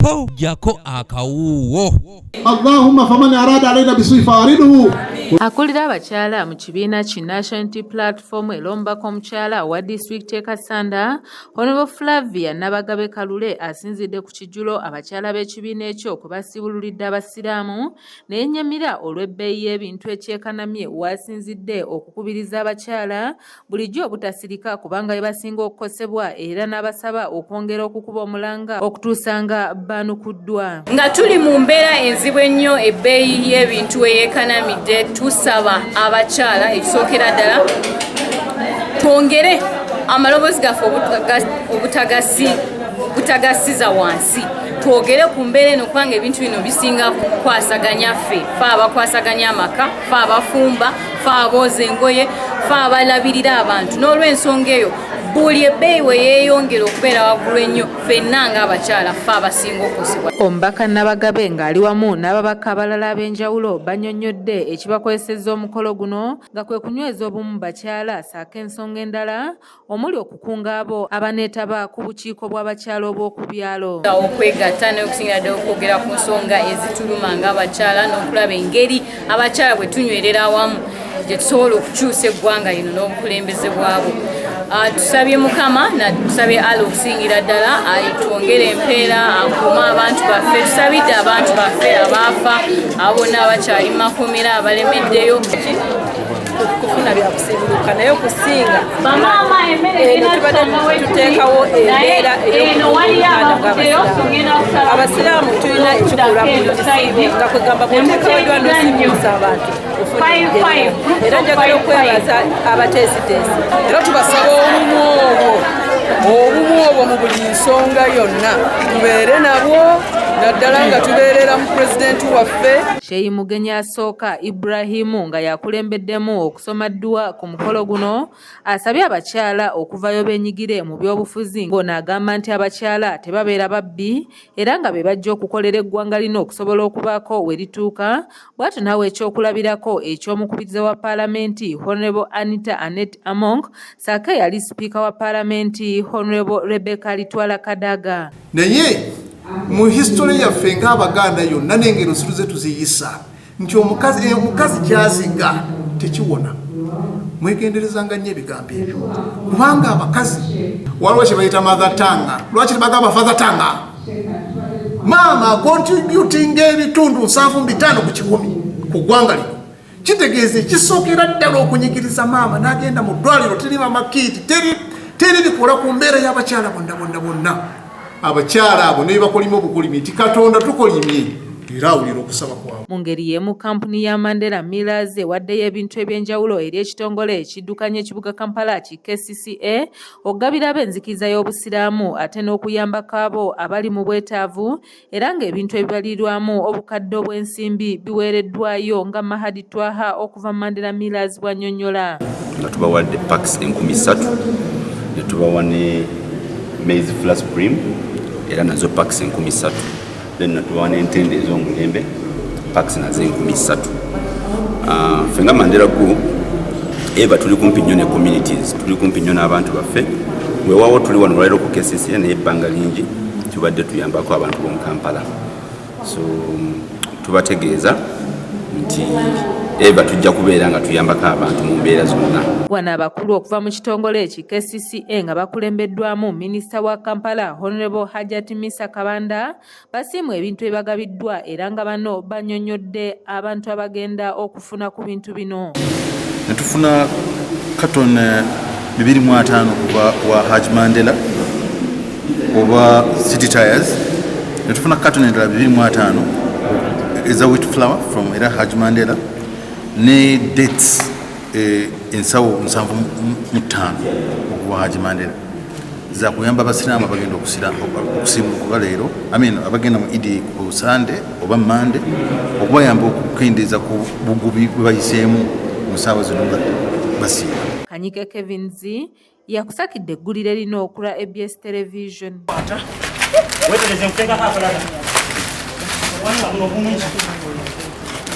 jako jako akawuwo. Allahumma faman arada alaina bisui fariduhu. Akulira abakyala mu kibiina ki National Unity Platform elombako omukyala wa disitulikiti e Kasanda, Honorable Flavia Nabagabe Kalule asinzidde ku kijjulo abakyala b'ekibiina ekyo kwe basibululidde abasiraamu n'ennyamira olw'ebbeeyi y'ebintu ekyekanamye waasinzidde okukubiriza abakyala bulijjo obutasirika kubanga be basinga okukosebwa era n'abasaba okwongera okukuba omulanga okutuusa nga baanukuddwa. Nga tuli mu mbeera enzibu ennyo ebbeeyi y'ebintu eyeekanamidde, tusaba abakyala ekisookera ddala twongere amaloboozi gaffe obutagasiza wansi, twogere ku mbeera eno kubanga ebintu bino bisinga kukwasaganya ffe abakwasaganya amaka, ffe abafumba, ffe abooza engoye, ffe abalabirira abantu. N'olw'ensonga eyo buli ebbeeyi we yeeyongera okubeera waggulu ennyo, ffenna ng'abakyala ffe abasinga okukosebwa. Omubaka Nabagabe ng'ali wamu n'ababaka abalala ab'enjawulo bannyonnyodde ekibakozesezza omukolo guno nga kwe kunyweza obumu bakyala ssaako ensonga endala omuli okukunga abo abaneetaba ku bukiiko bw'abakyala obw'oku byalo. Okwegatta n'okusingira ddala okwogera ku nsonga ezituluma ng'abakyala n'okulaba engeri abakyala bwe tunywerera awamu gye tusobola okukyusa eggwanga lino n'obukulembeze bwabo. Tusabye Mukama na tusabye Allah okusingira ddala twongere empeera akuuma abantu baffe. Tusabidde abantu baffe abaafa, abo n'abakyali makomera abalemeddeyo kufuna byakusibuluka naye okusinga tubadde tuteekawo embeera abasiraamu tulina ekikulamu nga kwegamba bwoteeka wadwa n'osibuusa abantu era njagala okwebaza abateesiteesi era tubasaba obumu obwo mu buli nsonga yonna tubeere nabwo naddala nga tubeerera mu pulezidenti waffe. Sheyi Mugenya asooka Ibrahimu nga yakulembeddemu okusoma dduwa ku mukolo guno asabye abakyala okuvayo beenyigire mu byobufuzi ng'ono agamba nti abakyala tebabeera babbi era nga be bajja okukolera eggwanga lino okusobola okubaako we lituuka. Bw'atyo naawe ekyokulabirako eky'omukubiriza wa Paalamenti Honorable Anita Annette Among ssaako yali sipiika wa Paalamenti Honorable Rebecca Litwala Kadaga. Naye mu history yaffe ng'Abaganda yonna n'engero zituze tuziyisa nti omukazi kyaziga tekiwona. Mwegenderezanga nnyo ebigambo ebyo kubanga abakazi waliwo kye bayita mother tongue. Lwaki bagamba father tongue? Maama contributing ebitundu 7.5 ku 10 ku ggwanga lino. Kitegeeza kisookera ddala okunyigiriza maama n'agenda mu ddwaliro teri mamakiti teri bikola ku mbeera y'abakyala bonna. Abakyala abo ne bakolima obukolimi nti Katonda tukolimye era awulira okusaba kwabwe. Mu ngeri y'emu kampuni ya Mandela Millers ewaddeyo ebintu eby'enjawulo eri ekitongole ekiddukanya ekibuga Kampala ki KCCA okugabira ab'enzikiriza y'obusiraamu ate n'okuyambako abo abali mu bwetaavu era ng'ebintu ebibalirwamu obukadde obw'ensimbi biweereddwayo nga Mahadi Twaha okuva Mandela Millers bw'annyonnyola. Nga tubawadde packs 3,000 ne tubawa ne maize flour supreme era nazo packs 3,000 then natubawa n'entende ez'omulembe packs nazo 3,000. Fenga Mandela Group eba tuli kumpi nnyo ne communities, tuli kumpi nnyo n'abantu baffe weewaawo tuli wano olwaleero ku KCCA naye ebbanga lingi tubadde tuyambako abantu b'omu Kampala, so tubategeeza nti eba tujja kubeera nga tuyambako abantu mu mbeera zonna. Wano abakulu okuva mu kitongole eki KCCA nga bakulembeddwamu minisita wa Kampala Honorable Hajati Misa Kabanda basiimwa ebintu ebibagabiddwa era nga bano bannyonnyodde abantu abagenda okufuna ku bintu bino. Netufuna katon 250 kuva wa Haj Mandela oba City Tires. Netufuna katon endala 250 eza wheat flour from era Haj Mandela ne dates ensawo 75 okuva Haj Mandela za kuyamba abasiraamu abagenda okusiimuka leero abagenda mu Idi ku Sande oba Mande okubayamba okukendeeza ku bugubi bwe bayiseemu mu ssaawa zino nga basiiba. Kanyike Kevinzi yakusakidde eggulire lino okula ABS Television. Weteleze nkuteka kakolada. Wano kuno kumungi.